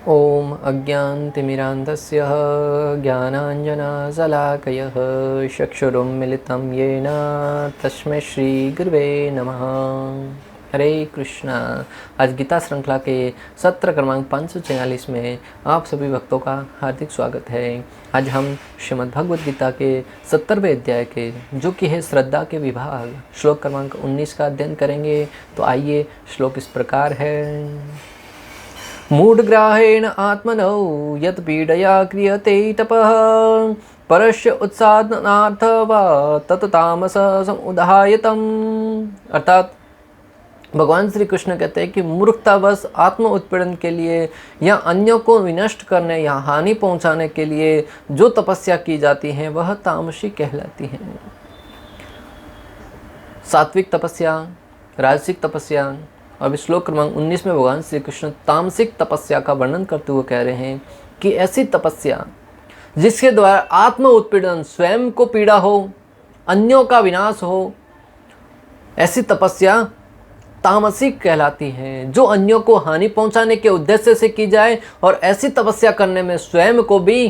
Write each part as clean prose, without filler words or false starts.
ओम अज्ञानतिमिरान्धस्य ज्ञानाञ्जनशलाकयः चक्षुरुन्मिलितं येन तस्मै श्रीगुरुवे नमः। हरे कृष्णा। आज गीता श्रृंखला के सत्र क्रमांक 546 में आप सभी भक्तों का हार्दिक स्वागत है। आज हम श्रीमद् भगवद गीता के 70वें अध्याय के जो कि है श्रद्धा के विभाग श्लोक क्रमांक 19 का अध्ययन करेंगे। तो आइए, श्लोक इस प्रकार है। मूढग्राहेण आत्मनो यत् पीडया क्रियते तपः परस्य उत्साधनार्थ वा तत् तामस समुदायतम। अर्थात भगवान श्री कृष्ण कहते हैं कि मूर्खतावश आत्म उत्पीड़न के लिए या अन्यों को विनष्ट करने या हानि पहुंचाने के लिए जो तपस्या की जाती है वह तामसी कहलाती है। सात्विक तपस्या, राजसिक तपस्या। अब श्लोक क्रमांक 19 में भगवान श्री कृष्ण तामसिक तपस्या का वर्णन करते हुए कह रहे हैं कि ऐसी तपस्या जिसके द्वारा आत्म उत्पीड़न, स्वयं को पीड़ा हो, अन्यों का विनाश हो, ऐसी तपस्या तामसिक कहलाती है। जो अन्यों को हानि पहुंचाने के उद्देश्य से की जाए और ऐसी तपस्या करने में स्वयं को भी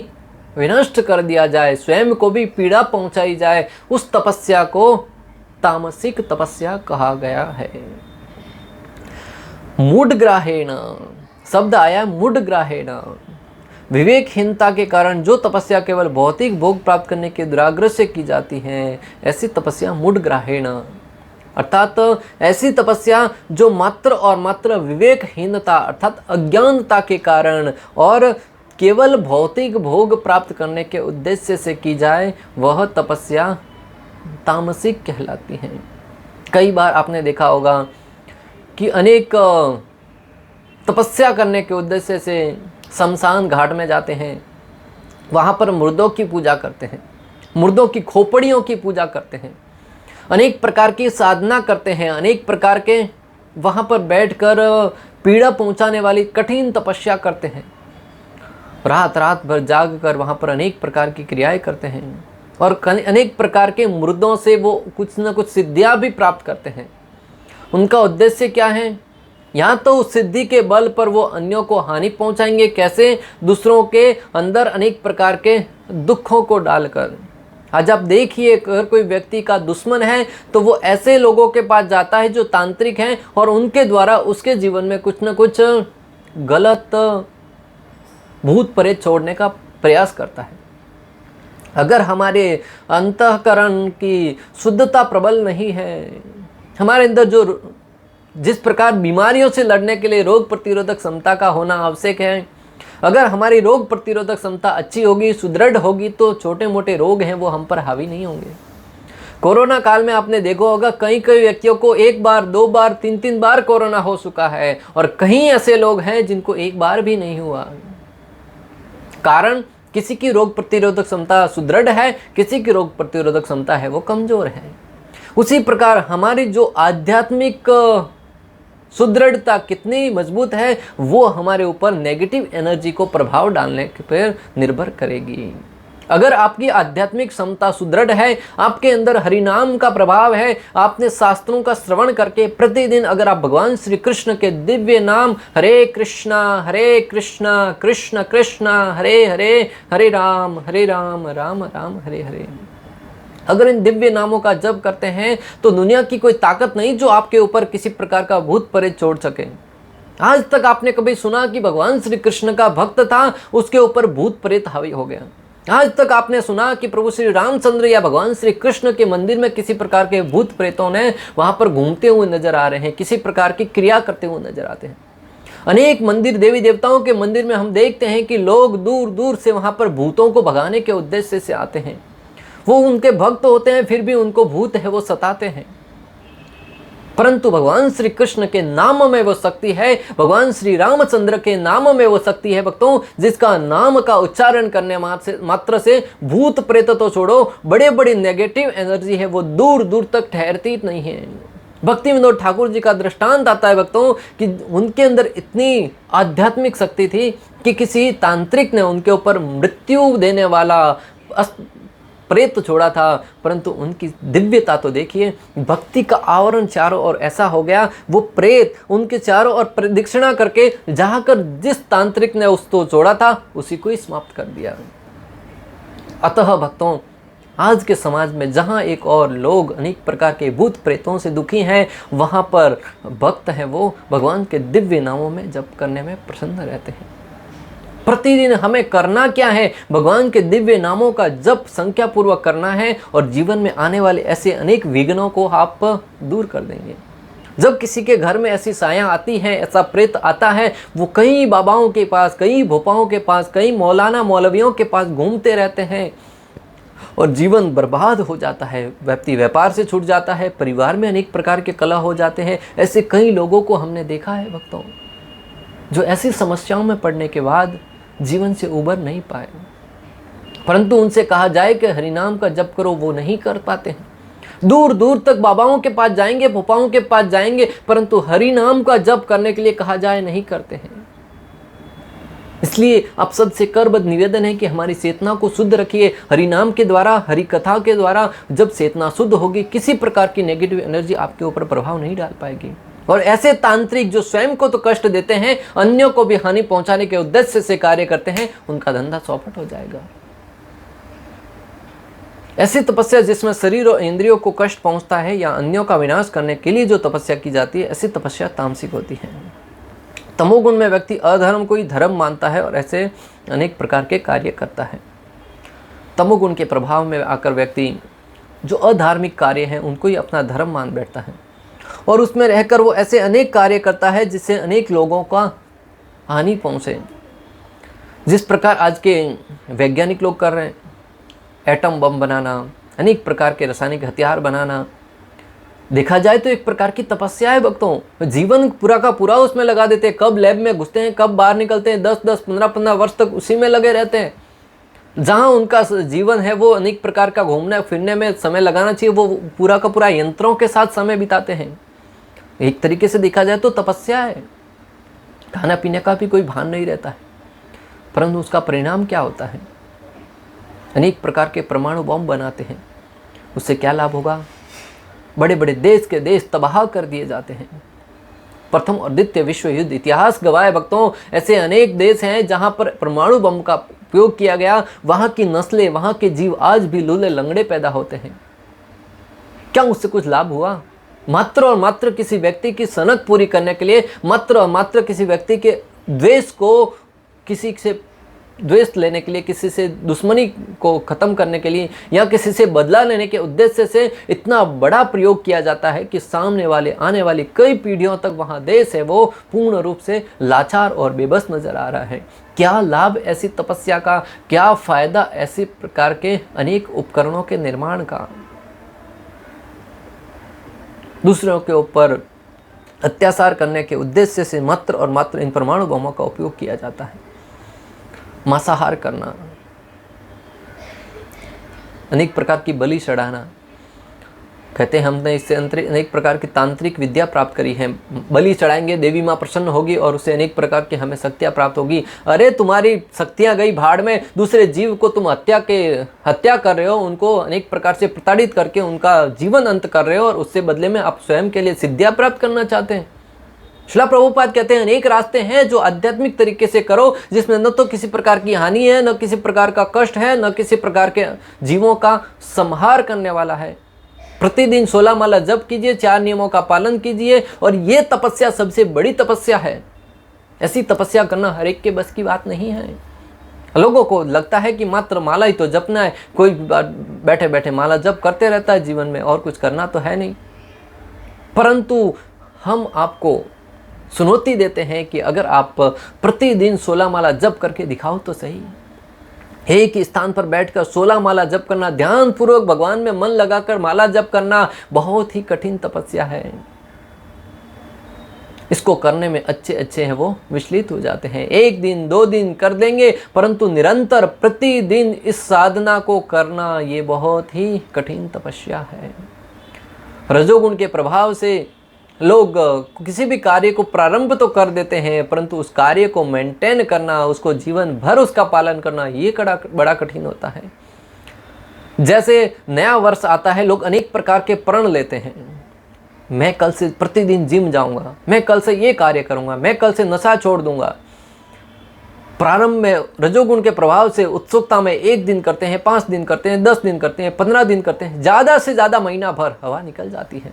विनष्ट कर दिया जाए, स्वयं को भी पीड़ा पहुंचाई जाए, उस तपस्या को तामसिक तपस्या कहा गया है। मूढ़ग्राहेण शब्द आया, मूढ़ग्राहेण विवेकहीनता के कारण जो तपस्या केवल भौतिक भोग प्राप्त करने के दुराग्रह से की जाती है, ऐसी तपस्या मूढ़ग्राहेण। अर्थात ऐसी तपस्या जो मात्र और मात्र विवेकहीनता अर्थात अज्ञानता के कारण और केवल भौतिक भोग प्राप्त करने के उद्देश्य से की जाए, वह तपस्या तामसिक कहलाती है। कई बार आपने देखा होगा कि अनेक तपस्या करने के उद्देश्य से शमशान घाट में जाते हैं, वहाँ पर मुर्दों की पूजा करते हैं, मुर्दों की खोपड़ियों की पूजा करते हैं, अनेक प्रकार की साधना करते हैं, अनेक प्रकार के वहाँ पर बैठकर पीड़ा पहुँचाने वाली कठिन तपस्या करते हैं, रात रात भर जाग कर वहाँ पर अनेक प्रकार की क्रियाएं करते हैं और अनेक प्रकार के मुर्दों से वो कुछ न कुछ सिद्धियाँ भी प्राप्त करते हैं। उनका उद्देश्य क्या है? यहाँ तो उस सिद्धि के बल पर वो अन्यों को हानि पहुँचाएंगे। कैसे? दूसरों के अंदर अनेक प्रकार के दुखों को डालकर। आज आप देखिए, अगर कोई व्यक्ति का दुश्मन है तो वो ऐसे लोगों के पास जाता है जो तांत्रिक हैं और उनके द्वारा उसके जीवन में कुछ न कुछ गलत भूत प्रेत छोड़ने का प्रयास करता है। अगर हमारे अंतःकरण की शुद्धता प्रबल नहीं है, हमारे अंदर जो जिस प्रकार बीमारियों से लड़ने के लिए रोग प्रतिरोधक क्षमता का होना आवश्यक है, अगर हमारी रोग प्रतिरोधक क्षमता अच्छी होगी, सुदृढ़ होगी, तो छोटे मोटे रोग हैं वो हम पर हावी नहीं होंगे। कोरोना काल में आपने देखा होगा कई व्यक्तियों को 1 बार, 2 बार, 3 बार कोरोना हो चुका है और कई ऐसे लोग हैं जिनको 1 बार भी नहीं हुआ। कारण किसी की रोग प्रतिरोधक क्षमता सुदृढ़ है, किसी की रोग प्रतिरोधक क्षमता है वो कमजोर है। उसी प्रकार हमारी जो आध्यात्मिक सुदृढ़ता कितनी मजबूत है वो हमारे ऊपर नेगेटिव एनर्जी को प्रभाव डालने पर निर्भर करेगी। अगर आपकी आध्यात्मिक क्षमता सुदृढ़ है, आपके अंदर हरिनाम का प्रभाव है, आपने शास्त्रों का श्रवण करके प्रतिदिन अगर आप भगवान श्री कृष्ण के दिव्य नाम हरे कृष्णा कृष्ण कृष्ण हरे हरे, हरे राम राम राम हरे हरे, अगर इन दिव्य नामों का जप करते हैं तो दुनिया की कोई ताकत नहीं जो आपके ऊपर किसी प्रकार का भूत प्रेत छोड़ सके। आज तक आपने कभी सुना कि भगवान श्री कृष्ण का भक्त था, उसके ऊपर भूत प्रेत हावी हो गया? आज तक आपने सुना कि प्रभु श्री रामचंद्र या भगवान श्री कृष्ण के मंदिर में किसी प्रकार के भूत प्रेतों ने वहां पर घूमते हुए नजर आ रहे हैं, किसी प्रकार की क्रिया करते हुए नजर आते हैं? अनेक मंदिर, देवी देवताओं के मंदिर में हम देखते हैं कि लोग दूर दूर से वहां पर भूतों को भगाने के उद्देश्य से आते हैं। वो उनके भक्त होते हैं, फिर भी उनको भूत है वो सताते हैं। परंतु भगवान श्री कृष्ण के नाम में वो शक्ति है, भगवान श्री रामचंद्र के नाम में वो शक्ति है भक्तों, जिसका नाम का उच्चारण करने मात्र से भूत प्रेत तो छोड़ो, बड़े बड़ी नेगेटिव एनर्जी है वो दूर दूर तक ठहरती नहीं है। भक्ति विनोद ठाकुर जी का दृष्टांत आता है भक्तों कि उनके अंदर इतनी आध्यात्मिक शक्ति थी कि किसी तांत्रिक ने उनके ऊपर मृत्यु देने वाला प्रेत छोड़ा था, परंतु उनकी दिव्यता तो देखिए, भक्ति का आवरण चारों ओर ऐसा हो गया, वो प्रेत उनके चारों ओर प्रदक्षिणा करके जाकर जिस तांत्रिक ने उसको छोड़ा था उसी को ही समाप्त कर दिया। अतः भक्तों, आज के समाज में जहाँ एक और लोग अनेक प्रकार के भूत प्रेतों से दुखी हैं, वहाँ पर भक्त हैं वो भगवान के दिव्य नामों में जप करने में प्रसन्न रहते हैं। प्रतिदिन हमें करना क्या है? भगवान के दिव्य नामों का जप संख्या पूर्वक करना है और जीवन में आने वाले ऐसे अनेक विघ्नों को आप दूर कर देंगे। जब किसी के घर में ऐसी सायां आती हैं, ऐसा प्रेत आता है, वो कई बाबाओं के पास, कई भोपाओं के पास, कई मौलाना मौलवियों के पास घूमते रहते हैं और जीवन बर्बाद हो जाता है। व्यक्ति व्यापार से छूट जाता है, परिवार में अनेक प्रकार के कलह हो जाते हैं। ऐसे कई लोगों को हमने देखा है भक्तों, जो ऐसी समस्याओं में पड़ने के बाद जीवन से उबर नहीं पाए, परंतु उनसे कहा जाए कि हरिनाम का जप करो, वो नहीं कर पाते हैं। दूर दूर तक बाबाओं के पास जाएंगे, फूफाओं के पास जाएंगे, परंतु हरिनाम का जप करने के लिए कहा जाए नहीं करते हैं। इसलिए आप सबसे करबद्ध निवेदन है कि हमारी चेतना को शुद्ध रखिए। हरिनाम के द्वारा, हरि कथा के द्वारा जब चेतना शुद्ध होगी, किसी प्रकार की नेगेटिव एनर्जी आपके ऊपर प्रभाव नहीं डाल पाएगी। और ऐसे तांत्रिक जो स्वयं को तो कष्ट देते हैं, अन्यों को भी हानि पहुंचाने के उद्देश्य से कार्य करते हैं, उनका धंधा चौपट हो जाएगा। ऐसी तपस्या जिसमें शरीर और इंद्रियों को कष्ट पहुंचता है या अन्यों का विनाश करने के लिए जो तपस्या की जाती है, ऐसी तपस्या तामसिक होती है। तमोगुण में व्यक्ति अधर्म को ही धर्म मानता है और ऐसे अनेक प्रकार के कार्य करता है। तमोगुण के प्रभाव में आकर व्यक्ति जो अधार्मिक कार्य हैं उनको ही अपना धर्म मान बैठता है और उसमें रहकर वो ऐसे अनेक कार्य करता है जिससे अनेक लोगों का हानि पहुंचे। जिस प्रकार आज के वैज्ञानिक लोग कर रहे हैं, एटम बम बनाना, अनेक प्रकार के रासायनिक हथियार बनाना, देखा जाए तो एक प्रकार की तपस्या है भक्तों। जीवन पूरा का पूरा उसमें लगा देते हैं, कब लैब में घुसते हैं, कब बाहर निकलते हैं, 10-10, 15-15 वर्ष तक उसी में लगे रहते हैं। जहाँ उनका जीवन है वो अनेक प्रकार का घूमने फिरने में समय लगाना चाहिए, वो पूरा का पूरा यंत्रों के साथ समय बिताते हैं। एक तरीके से देखा जाए तो तपस्या है। खाना पीने का भी कोई भान नहीं रहता है, परंतु उसका परिणाम क्या होता है? अनेक प्रकार के परमाणु बम बनाते हैं। उससे क्या लाभ होगा? बड़े बड़े देश के देश तबाह कर दिए जाते हैं। प्रथम और द्वितीय विश्व युद्ध इतिहास गवाह भक्तों, ऐसे अनेक देश हैं जहां पर परमाणु बम का उपयोग किया गया। वहां की नस्लें, वहां के जीव आज भी लूले लंगड़े पैदा होते हैं। क्या उससे कुछ लाभ हुआ? मात्र और मात्र किसी व्यक्ति की सनक पूरी करने के लिए, मात्र और मात्र किसी व्यक्ति के द्वेष को, किसी से द्वेष लेने के लिए, किसी से दुश्मनी को खत्म करने के लिए या किसी से बदला लेने के उद्देश्य से इतना बड़ा प्रयोग किया जाता है कि सामने वाले आने वाली कई पीढ़ियों तक वहाँ देश है वो पूर्ण रूप से लाचार और बेबस नजर आ रहा है। क्या लाभ ऐसी तपस्या का? क्या फायदा ऐसी प्रकार के अनेक उपकरणों के निर्माण का? दूसरों के ऊपर अत्याचार करने के उद्देश्य से मात्र और मात्र इन परमाणु बमों का उपयोग किया जाता है। मांसाहार करना, अनेक प्रकार की बलि चढ़ाना, कहते हैं हमने इससे अनेक प्रकार की तांत्रिक विद्या प्राप्त करी है। बलि चढ़ाएंगे, देवी माँ प्रसन्न होगी और उसे अनेक प्रकार की हमें शक्तियाँ प्राप्त होगी। अरे तुम्हारी शक्तियाँ गई भाड़ में, दूसरे जीव को तुम हत्या कर रहे हो, उनको अनेक प्रकार से प्रताड़ित करके उनका जीवन अंत कर रहे हो और उससे बदले में आप स्वयं के लिए सिद्धियाँ प्राप्त करना चाहते हैं। श्रील प्रभुपाद कहते हैं अनेक रास्ते हैं जो आध्यात्मिक तरीके से करो, जिसमें न तो किसी प्रकार की हानि है, न किसी प्रकार का कष्ट है, न किसी प्रकार के जीवों का संहार करने वाला है। प्रतिदिन 16 माला जप कीजिए, 4 नियमों का पालन कीजिए और ये तपस्या सबसे बड़ी तपस्या है। ऐसी तपस्या करना हर एक के बस की बात नहीं है। लोगों को लगता है कि मात्र माला ही तो जपना है, कोई बैठे बैठे माला जप करते रहता है, जीवन में और कुछ करना तो है नहीं। परंतु हम आपको चुनौती देते हैं कि अगर आप प्रतिदिन 16 माला जप करके दिखाओ तो सही। एक ही स्थान पर बैठकर 16 माला जप करना, ध्यान पूर्वक भगवान में मन लगाकर माला जप करना बहुत ही कठिन तपस्या है। इसको करने में अच्छे हैं वो विचलित हो जाते हैं। 1 दिन 2 दिन कर देंगे, परंतु निरंतर प्रतिदिन इस साधना को करना ये बहुत ही कठिन तपस्या है। रजोगुण के प्रभाव से लोग किसी भी कार्य को प्रारंभ तो कर देते हैं, परंतु उस कार्य को मेंटेन करना, उसको जीवन भर उसका पालन करना, ये बड़ा कठिन होता है। जैसे नया वर्ष आता है, लोग अनेक प्रकार के प्रण लेते हैं। मैं कल से प्रतिदिन जिम जाऊंगा, मैं कल से ये कार्य करूंगा, मैं कल से नशा छोड़ दूंगा। प्रारंभ में रजोगुण के प्रभाव से उत्सुकता में 1 दिन करते हैं, 5 दिन करते हैं, 10 दिन करते हैं, 15 दिन करते हैं, ज़्यादा से ज़्यादा महीना भर हवा निकल जाती है।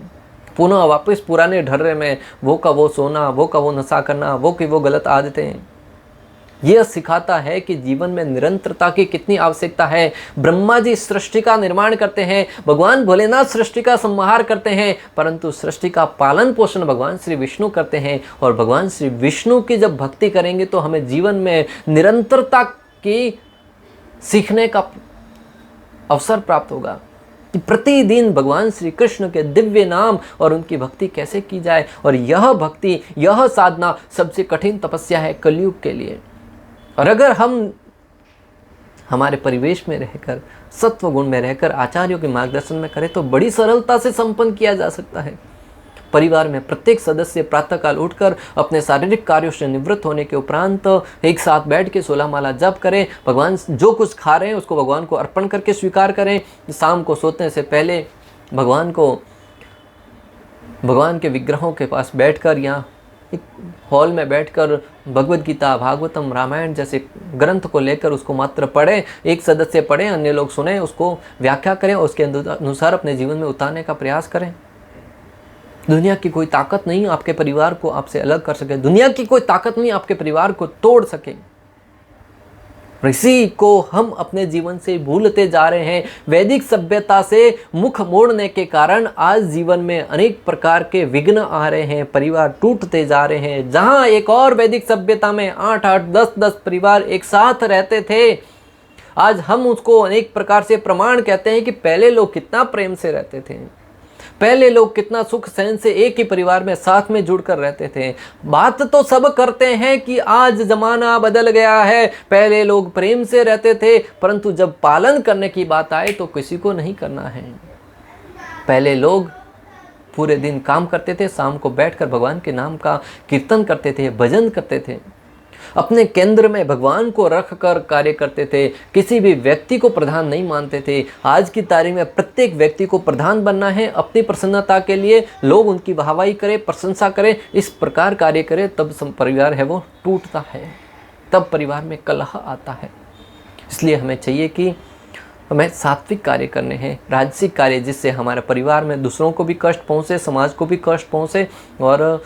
पुनः वापस पुराने ढर्रे में वो का वो सोना, वो का वो नशा करना, वो की वो गलत आदतें। यह सिखाता है कि जीवन में निरंतरता की कितनी आवश्यकता है। ब्रह्मा जी सृष्टि का निर्माण करते हैं, भगवान भोलेनाथ सृष्टि का संहार करते हैं, परंतु सृष्टि का पालन पोषण भगवान श्री विष्णु करते हैं। और भगवान श्री विष्णु की जब भक्ति करेंगे तो हमें जीवन में निरंतरता की सीखने का अवसर प्राप्त होगा कि प्रतिदिन भगवान श्री कृष्ण के दिव्य नाम और उनकी भक्ति कैसे की जाए। और यह भक्ति, यह साधना सबसे कठिन तपस्या है कलयुग के लिए। और अगर हम हमारे परिवेश में रहकर, सत्व गुण में रहकर आचार्यों के मार्गदर्शन में करें तो बड़ी सरलता से संपन्न किया जा सकता है। परिवार में प्रत्येक सदस्य प्रातःकाल उठकर अपने शारीरिक कार्यों से निवृत्त होने के उपरांत एक साथ बैठ के 16 माला जप करें। भगवान जो कुछ खा रहे हैं उसको भगवान को अर्पण करके स्वीकार करें। शाम को सोते से पहले भगवान के विग्रहों के पास बैठकर या एक हॉल में बैठकर भगवद गीता, भागवतम, रामायण जैसे ग्रंथ को लेकर उसको मात्र पढ़ें। एक सदस्य पढ़ें, अन्य लोग सुने, उसको व्याख्या करें और उसके अनुसार अपने जीवन में उतारने का प्रयास करें। दुनिया की कोई ताकत नहीं आपके परिवार को आपसे अलग कर सके, दुनिया की कोई ताकत नहीं आपके परिवार को तोड़ सके। इसी को हम अपने जीवन से भूलते जा रहे हैं। वैदिक सभ्यता से मुख मोड़ने के कारण आज जीवन में अनेक प्रकार के विघ्न आ रहे हैं, परिवार टूटते जा रहे हैं। जहां एक और वैदिक सभ्यता में 8-8, 10-10 परिवार एक साथ रहते थे, आज हम उसको अनेक प्रकार से प्रमाण कहते हैं कि पहले लोग कितना प्रेम से रहते थे, पहले लोग कितना सुख सहन से एक ही परिवार में साथ में जुड़कर रहते थे। बात तो सब करते हैं कि आज जमाना बदल गया है, पहले लोग प्रेम से रहते थे, परंतु जब पालन करने की बात आए तो किसी को नहीं करना है। पहले लोग पूरे दिन काम करते थे, शाम को बैठकर भगवान के नाम का कीर्तन करते थे, भजन करते थे, अपने केंद्र में भगवान को रखकर कार्य करते थे, किसी भी व्यक्ति को प्रधान नहीं मानते थे। आज की तारीख में प्रत्येक व्यक्ति को प्रधान बनना है, अपनी प्रसन्नता के लिए लोग उनकी वाहवाही करें, प्रशंसा करें, इस प्रकार कार्य करें, तब परिवार है वो टूटता है, तब परिवार में कलह आता है। इसलिए हमें चाहिए कि हमें सात्विक कार्य करने हैं, राजसिक कार्य, जिससे हमारे परिवार में दूसरों को भी कष्ट पहुँचे, समाज को भी कष्ट पहुँचे और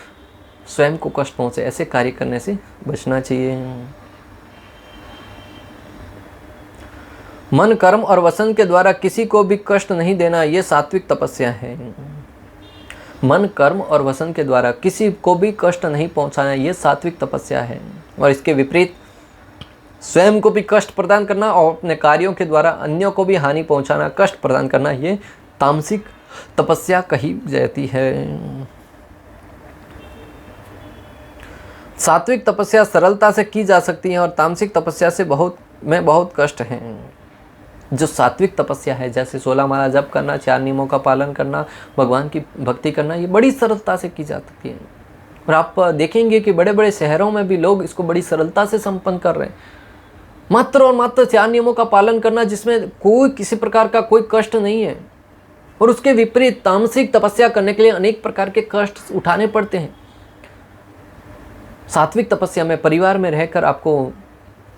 स्वयं को कष्ट पहुंचे। ऐसे कार्य करने से बचना चाहिए। मन, कर्म और वसन के द्वारा किसी को भी कष्ट नहीं देना, यह सात्विक तपस्या है। मन, कर्म और वसन के द्वारा किसी को भी कष्ट नहीं पहुंचाना, यह सात्विक तपस्या है। और इसके विपरीत स्वयं को भी कष्ट प्रदान करना और अपने कार्यों के द्वारा अन्यों को भी हानि पहुंचाना, कष्ट प्रदान करना, यह तामसिक तपस्या कही जाती है। सात्विक तपस्या सरलता से की जा सकती है और तामसिक तपस्या से बहुत कष्ट है। जो सात्विक तपस्या है, जैसे 16 माला जप करना, 4 नियमों का पालन करना, भगवान की भक्ति करना, ये बड़ी सरलता से की जा सकती है। और आप देखेंगे कि बड़े बड़े शहरों में भी लोग इसको बड़ी सरलता से संपन्न कर रहे हैं। मात्र और मात्र 4 नियमों का पालन करना, जिसमें कोई किसी प्रकार का कोई कष्ट नहीं है। और उसके विपरीत तामसिक तपस्या करने के लिए अनेक प्रकार के कष्ट उठाने पड़ते हैं। सात्विक तपस्या में परिवार में रहकर आपको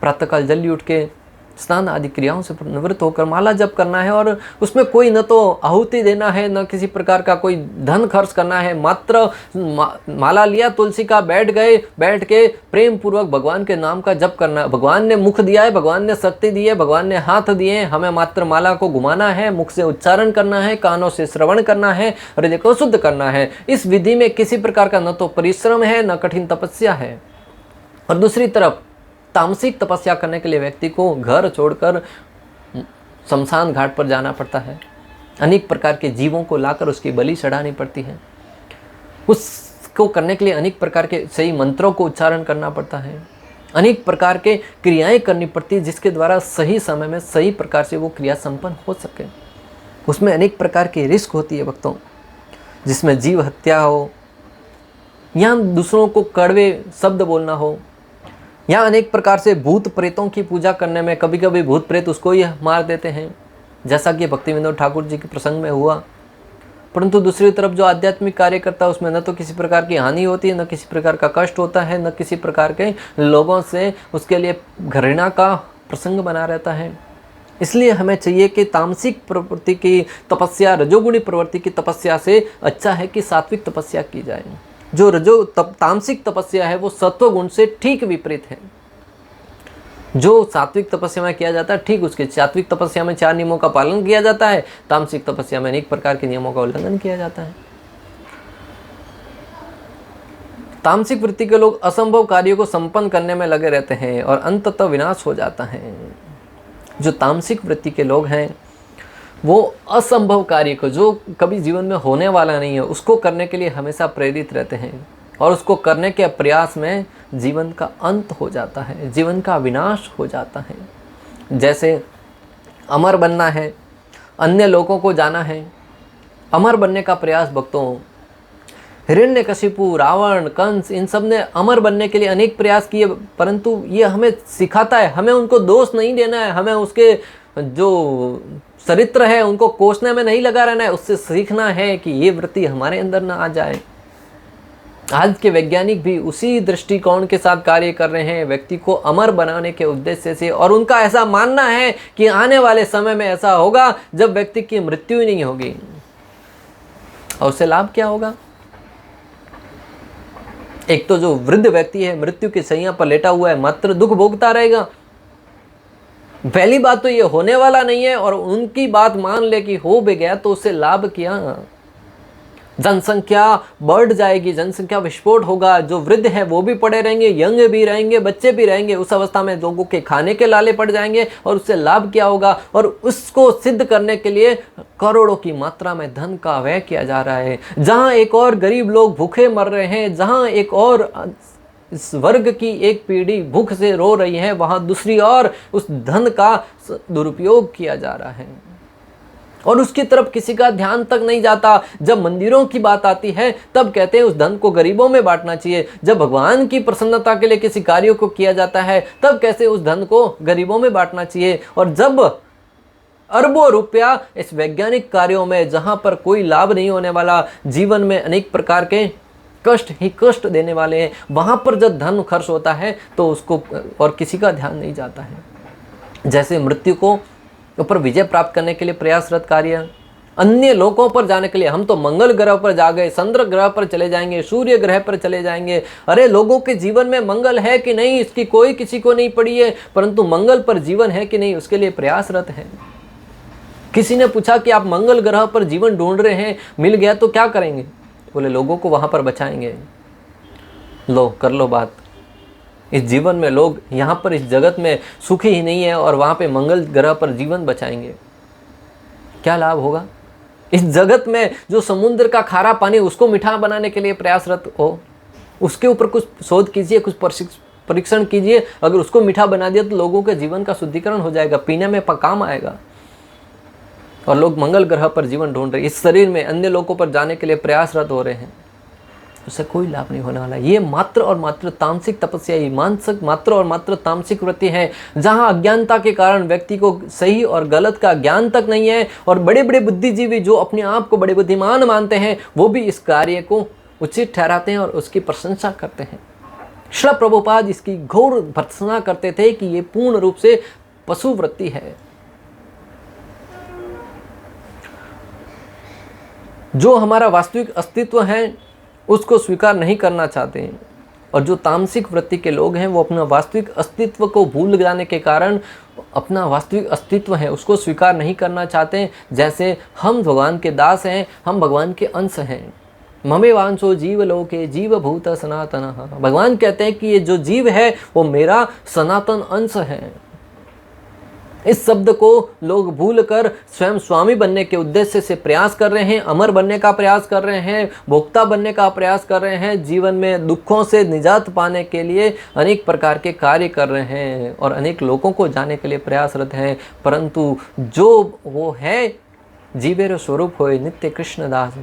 प्रातःकाल जल्दी उठ के स्नान आदि क्रियाओं से निवृत्त होकर माला जप करना है। और उसमें कोई न तो आहुति देना है, न किसी प्रकार का कोई धन खर्च करना है। मात्र माला लिया, तुलसी का बैठ के प्रेम पूर्वक भगवान के नाम का जप करना। भगवान ने मुख दिया है, भगवान ने शक्ति दी है, भगवान ने हाथ दिए हैं, हमें मात्र माला को घुमाना है, मुख से उच्चारण करना है, कानों से श्रवण करना है, हृदय को शुद्ध करना है। इस विधि में किसी प्रकार का न तो परिश्रम है, न कठिन तपस्या है। और दूसरी तरफ तामसिक तपस्या करने के लिए व्यक्ति को घर छोड़कर शमशान घाट पर जाना पड़ता है, अनेक प्रकार के जीवों को लाकर उसकी बलि चढ़ानी पड़ती है। उसको करने के लिए अनेक प्रकार के सही मंत्रों को उच्चारण करना पड़ता है, अनेक प्रकार के क्रियाएं करनी पड़ती है, जिसके द्वारा सही समय में सही प्रकार से वो क्रिया संपन्न हो सके। उसमें अनेक प्रकार की रिस्क होती है भक्तों, जिसमें जीव हत्या हो, या दूसरों को कड़वे शब्द बोलना हो, या अनेक प्रकार से भूत प्रेतों की पूजा करने में कभी कभी भूत प्रेत उसको ही मार देते हैं। जैसा कि भक्ति विनोद ठाकुर जी के प्रसंग में हुआ। परंतु दूसरी तरफ जो आध्यात्मिक कार्य करता है उसमें न तो किसी प्रकार की हानि होती है, न किसी प्रकार का कष्ट होता है, न किसी प्रकार के लोगों से उसके लिए घृणा का प्रसंग बना रहता है। इसलिए हमें चाहिए कि तामसिक प्रवृत्ति की तपस्या, रजोगुणी प्रवृत्ति की तपस्या से अच्छा है कि सात्विक तपस्या की जाए। जो तामसिक तपस्या है वो सत्वगुण से ठीक विपरीत है। जो सात्विक तपस्या में किया जाता है ठीक उसके, सात्विक तपस्या में 4 नियमों का पालन किया जाता है, तामसिक तपस्या में अनेक प्रकार के नियमों का उल्लंघन किया जाता है। तामसिक वृत्ति के लोग असंभव कार्यों को संपन्न करने में लगे रहते हैं और अंततः विनाश हो जाता है। जो तामसिक वृत्ति के लोग हैं वो असंभव कार्य को, जो कभी जीवन में होने वाला नहीं है, उसको करने के लिए हमेशा प्रेरित रहते हैं और उसको करने के प्रयास में जीवन का अंत हो जाता है, जीवन का विनाश हो जाता है। जैसे अमर बनना है, अन्य लोगों को जाना है, अमर बनने का प्रयास भक्तों हिरण्यकशिपु, रावण, कंस, इन सब ने अमर बनने के लिए अनेक प्रयास किए, परंतु ये हमें सिखाता है, हमें उनको दोष नहीं देना है, हमें उसके जो चरित्र है उनको कोसने में नहीं लगा रहना है, उससे सीखना है कि ये वृत्ति हमारे अंदर ना आ जाए। आज के वैज्ञानिक भी उसी दृष्टिकोण के साथ कार्य कर रहे हैं, व्यक्ति को अमर बनाने के उद्देश्य से, और उनका ऐसा मानना है कि आने वाले समय में ऐसा होगा जब व्यक्ति की मृत्यु ही नहीं होगी। और उससे लाभ क्या होगा? एक तो जो वृद्ध व्यक्ति है मृत्यु की शैया पर लेटा हुआ है, मात्र दुख भोगता रहेगा। पहली बात तो ये होने वाला नहीं है, और उनकी बात मान ले कि हो भी गया तो उससे लाभ क्या? जनसंख्या बढ़ जाएगी, जनसंख्या विस्फोट होगा, जो वृद्ध है वो भी पड़े रहेंगे, यंग भी रहेंगे, बच्चे भी रहेंगे। उस अवस्था में लोगों के खाने के लाले पड़ जाएंगे और उससे लाभ क्या होगा? और उसको सिद्ध करने के लिए करोड़ों की मात्रा में धन का व्यय किया जा रहा है। जहां एक और गरीब लोग भूखे मर रहे हैं, जहां एक और इस वर्ग की एक पीढ़ी भूख से रो रही है, वहां दूसरी ओर उस धन का दुरुपयोग किया जा रहा है और उसकी तरफ किसी का ध्यान तक नहीं जाता। जब मंदिरों की बात आती है तब कहते हैं उस धन को गरीबों में बांटना चाहिए। जब भगवान की प्रसन्नता के लिए किसी कार्यों को किया जाता है तब कैसे उस धन को गरीबों में बांटना चाहिए। और जब अरबों रुपया इस वैज्ञानिक कार्यों में, जहां पर कोई लाभ नहीं होने वाला, जीवन में अनेक प्रकार के कष्ट ही कष्ट देने वाले हैं, वहां पर जब धन खर्च होता है तो उसको और किसी का ध्यान नहीं जाता है। जैसे मृत्यु को ऊपर विजय प्राप्त करने के लिए प्रयासरत कार्य, अन्य लोकों पर जाने के लिए, हम तो मंगल ग्रह पर जा गए, चंद्र ग्रह पर चले जाएंगे, सूर्य ग्रह पर चले जाएंगे। अरे लोगों के जीवन में मंगल है कि नहीं इसकी कोई किसी को नहीं पड़ी है, परंतु मंगल पर जीवन है कि नहीं उसके लिए प्रयासरत है। किसी ने पूछा कि आप मंगल ग्रह पर जीवन ढूंढ रहे हैं, मिल गया तो क्या करेंगे? बोले लोगों को वहां पर बचाएंगे। लो कर लो बात। इस जीवन में लोग यहाँ पर इस जगत में सुखी ही नहीं है और वहाँ पे मंगल ग्रह पर जीवन बचाएंगे, क्या लाभ होगा? इस जगत में जो समुद्र का खारा पानी उसको मीठा बनाने के लिए प्रयासरत हो, उसके ऊपर कुछ शोध कीजिए, कुछ परीक्षण कीजिए। अगर उसको मीठा बना दिया तो लोगों के जीवन का शुद्धिकरण हो जाएगा, पीने में काम आएगा। और लोग मंगल ग्रह पर जीवन ढूंढ रहे हैं, इस शरीर में अन्य लोगों पर जाने के लिए प्रयासरत हो रहे हैं, उससे कोई लाभ नहीं होने वाला। ये मात्र और मात्र तामसिक तपस्या ही मानसिक मात्र और मात्र तामसिक वृत्ति है, जहां अज्ञानता के कारण व्यक्ति को सही और गलत का ज्ञान तक नहीं है। और बड़े बड़े बुद्धिजीवी जो अपने आप को बड़े बुद्धिमान मानते हैं वो भी इस कार्य को उचित ठहराते हैं और उसकी प्रशंसा करते हैं। श्री प्रभुपाद इसकी घोर भर्त्सना करते थे कि ये पूर्ण रूप से पशु वृत्ति है। जो हमारा वास्तविक अस्तित्व है उसको स्वीकार नहीं करना चाहते हैं, और जो तामसिक वृत्ति के लोग हैं वो अपना वास्तविक अस्तित्व को भूल जाने के कारण अपना वास्तविक अस्तित्व है उसको स्वीकार नहीं करना चाहते हैं। जैसे हम भगवान के दास हैं, हम भगवान के अंश हैं। ममे वांसो जीव लोके जीव भूत सनातन। भगवान कहते हैं कि ये जो जीव है वो मेरा सनातन अंश है। इस शब्द को लोग भूलकर स्वयं स्वामी बनने के उद्देश्य से प्रयास कर रहे हैं, अमर बनने का प्रयास कर रहे हैं, भोक्ता बनने का प्रयास कर रहे हैं, जीवन में दुखों से निजात पाने के लिए अनेक प्रकार के कार्य कर रहे हैं और अनेक लोगों को जाने के लिए प्रयासरत हैं। परंतु जो वो है जीवेर स्वरूप होए नित्य कृष्णदास,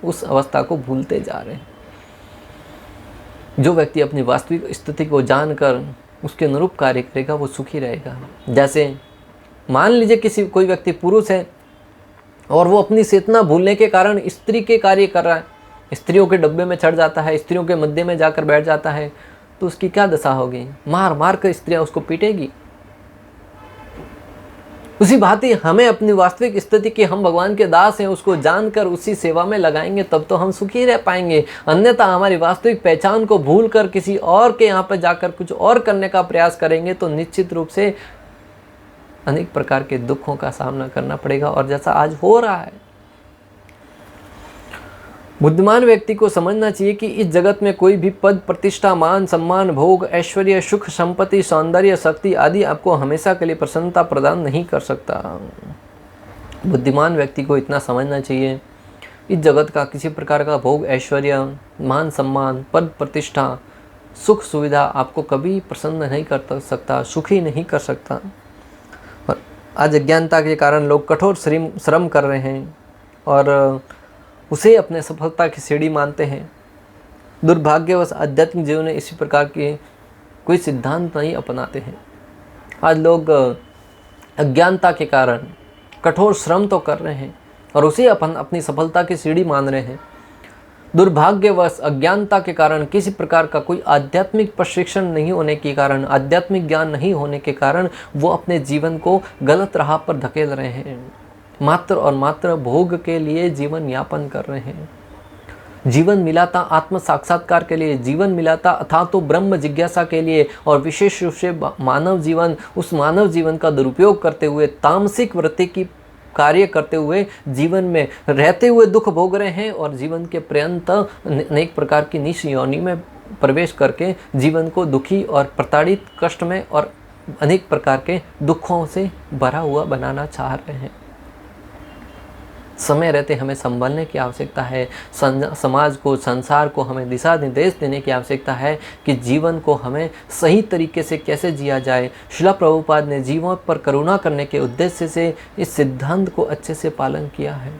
उस अवस्था को भूलते जा रहे हैं। जो व्यक्ति अपनी वास्तविक स्थिति को जानकर उसके अनुरूप कार्य करेगा वो सुखी रहेगा। जैसे मान लीजिए कोई व्यक्ति पुरुष है और वो अपनी चेतना भूलने के कारण स्त्री के कार्य कर रहा है, स्त्रियों के डब्बे में चढ़ जाता है, स्त्रियों के मध्य में जाकर बैठ जाता है, तो उसकी क्या दशा होगी? मार मार कर स्त्रियां उसको पीटेगी। उसी भांति हमें अपनी वास्तविक स्थिति कि हम भगवान के दास हैं उसको जानकर उसी सेवा में लगाएंगे, तब तो हम सुखी रह पाएंगे। अन्यथा हमारी वास्तविक पहचान को भूलकर किसी और के यहाँ पर जाकर कुछ और करने का प्रयास करेंगे तो निश्चित रूप से अनेक प्रकार के दुखों का सामना करना पड़ेगा, और जैसा आज हो रहा है। बुद्धिमान व्यक्ति को समझना चाहिए कि इस जगत में कोई भी पद, प्रतिष्ठा, मान, सम्मान, भोग, ऐश्वर्य, सुख, संपत्ति, सौंदर्य, शक्ति आदि आपको हमेशा के लिए प्रसन्नता प्रदान नहीं कर सकता। बुद्धिमान व्यक्ति को इतना समझना चाहिए, इस जगत का किसी प्रकार का भोग, ऐश्वर्य, मान, सम्मान, पद, प्रतिष्ठा, सुख, सुविधा आपको कभी प्रसन्न नहीं कर सकता, सुखी नहीं कर सकता। आज अज्ञानता के कारण लोग कठोर श्रम कर रहे हैं और उसे अपने सफलता की सीढ़ी मानते हैं। दुर्भाग्यवश आध्यात्मिक जीवन में इसी प्रकार के कोई सिद्धांत नहीं अपनाते हैं। आज लोग अज्ञानता के कारण कठोर श्रम तो कर रहे हैं और उसे अपनी सफलता की सीढ़ी मान रहे हैं। दुर्भाग्यवश अज्ञानता के कारण किसी प्रकार का कोई आध्यात्मिक प्रशिक्षण नहीं होने के कारण, आध्यात्मिक ज्ञान नहीं होने के कारण वो अपने जीवन को गलत राह पर धकेल रहे हैं। मात्र और मात्र भोग के लिए जीवन यापन कर रहे हैं। जीवन मिला था आत्म साक्षात्कार के लिए, जीवन मिला था अथा तो ब्रह्म जिज्ञासा के लिए, और विशेष रूप से मानव जीवन, उस मानव जीवन का दुरुपयोग करते हुए, तामसिक वृत्ति की कार्य करते हुए जीवन में रहते हुए दुख भोग रहे हैं और जीवन के पर्यंत अनेक प्रकार की नीच योनि में प्रवेश करके जीवन को दुखी और प्रताड़ित, कष्ट में और अनेक प्रकार के दुखों से भरा हुआ बनाना चाह रहे हैं। समय रहते हमें संभलने की आवश्यकता है। समाज को, संसार को हमें दिशा निर्देश देने की आवश्यकता है कि जीवन को हमें सही तरीके से कैसे जिया जाए। श्रील प्रभुपाद ने जीवन पर करुणा करने के उद्देश्य से इस सिद्धांत को अच्छे से पालन किया है।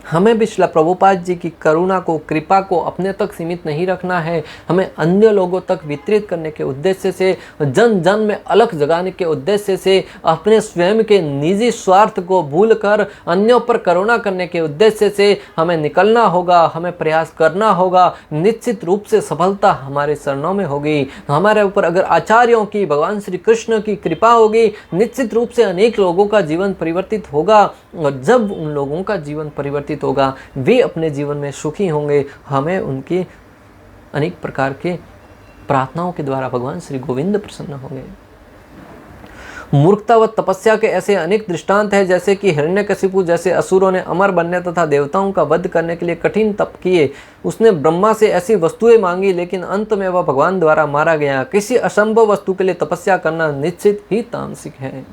हमें भी श्रील प्रभुपाद जी की करुणा को, कृपा को अपने तक सीमित नहीं रखना है। हमें अन्य लोगों तक वितरित करने के उद्देश्य से, जन जन में अलख जगाने के उद्देश्य से, अपने स्वयं के निजी स्वार्थ को भूलकर अन्यों पर करुणा करने के उद्देश्य से हमें निकलना होगा, हमें प्रयास करना होगा। निश्चित रूप से सफलता हमारे चरणों में होगी। हमारे ऊपर अगर आचार्यों की, भगवान श्री कृष्ण की कृपा होगी, निश्चित रूप से अनेक लोगों का जीवन परिवर्तित होगा, और जब उन लोगों का जीवन परिवर्तित होगा वे अपने जीवन में सुखी होंगे। हमें उनकी अनेक प्रकार के प्रार्थनाओं के द्वारा भगवान श्री गोविंद प्रसन्न होंगे। मूर्खता व तपस्या के ऐसे अनेक दृष्टांत हैं, जैसे कि हिरण्यकशिपु जैसे असुरों ने अमर बनने तथा देवताओं का वध करने के लिए कठिन तप किए। उसने ब्रह्मा से ऐसी वस्तुएं मांगी, लेकिन अंत में वह भगवान द्वारा मारा गया। किसी असंभव वस्तु के लिए तपस्या करना निश्चित ही तामसिक है।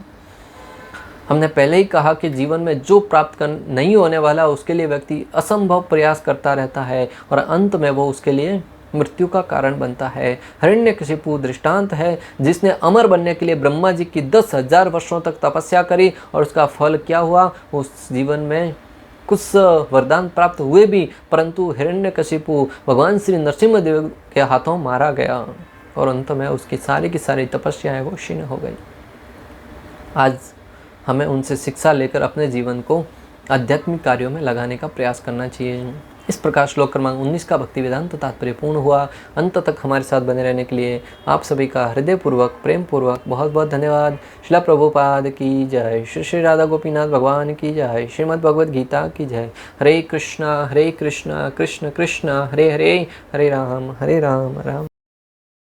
हमने पहले ही कहा कि जीवन में जो प्राप्त कर नहीं होने वाला उसके लिए व्यक्ति असंभव प्रयास करता रहता है और अंत में वो उसके लिए मृत्यु का कारण बनता है। हिरण्यकशिपु दृष्टांत है, जिसने अमर बनने के लिए ब्रह्मा जी की 10,000 वर्षों तक तपस्या करी और उसका फल क्या हुआ? उस जीवन में कुछ वरदान प्राप्त हुए भी, परंतु हिरण्यकशिपु भगवान श्री नरसिंहदेव के हाथों मारा गया और अंत में उसकी की सारी तपस्याएं वो क्षीण हो गई। आज हमें उनसे शिक्षा लेकर अपने जीवन को आध्यात्मिक कार्यों में लगाने का प्रयास करना चाहिए। इस प्रकार श्लोक क्रमांक 19 का भक्ति वेदांत तात्पर्य पूर्ण हुआ। अंत तक हमारे साथ बने रहने के लिए आप सभी का हृदयपूर्वक, प्रेम पूर्वक बहुत बहुत धन्यवाद। श्रील प्रभुपाद की जय, श्री श्री राधा गोपीनाथ भगवान की जय, श्रीमद् भगवद गीता की जय। हरे कृष्णा कृष्ण कृष्ण हरे हरे, हरे राम राम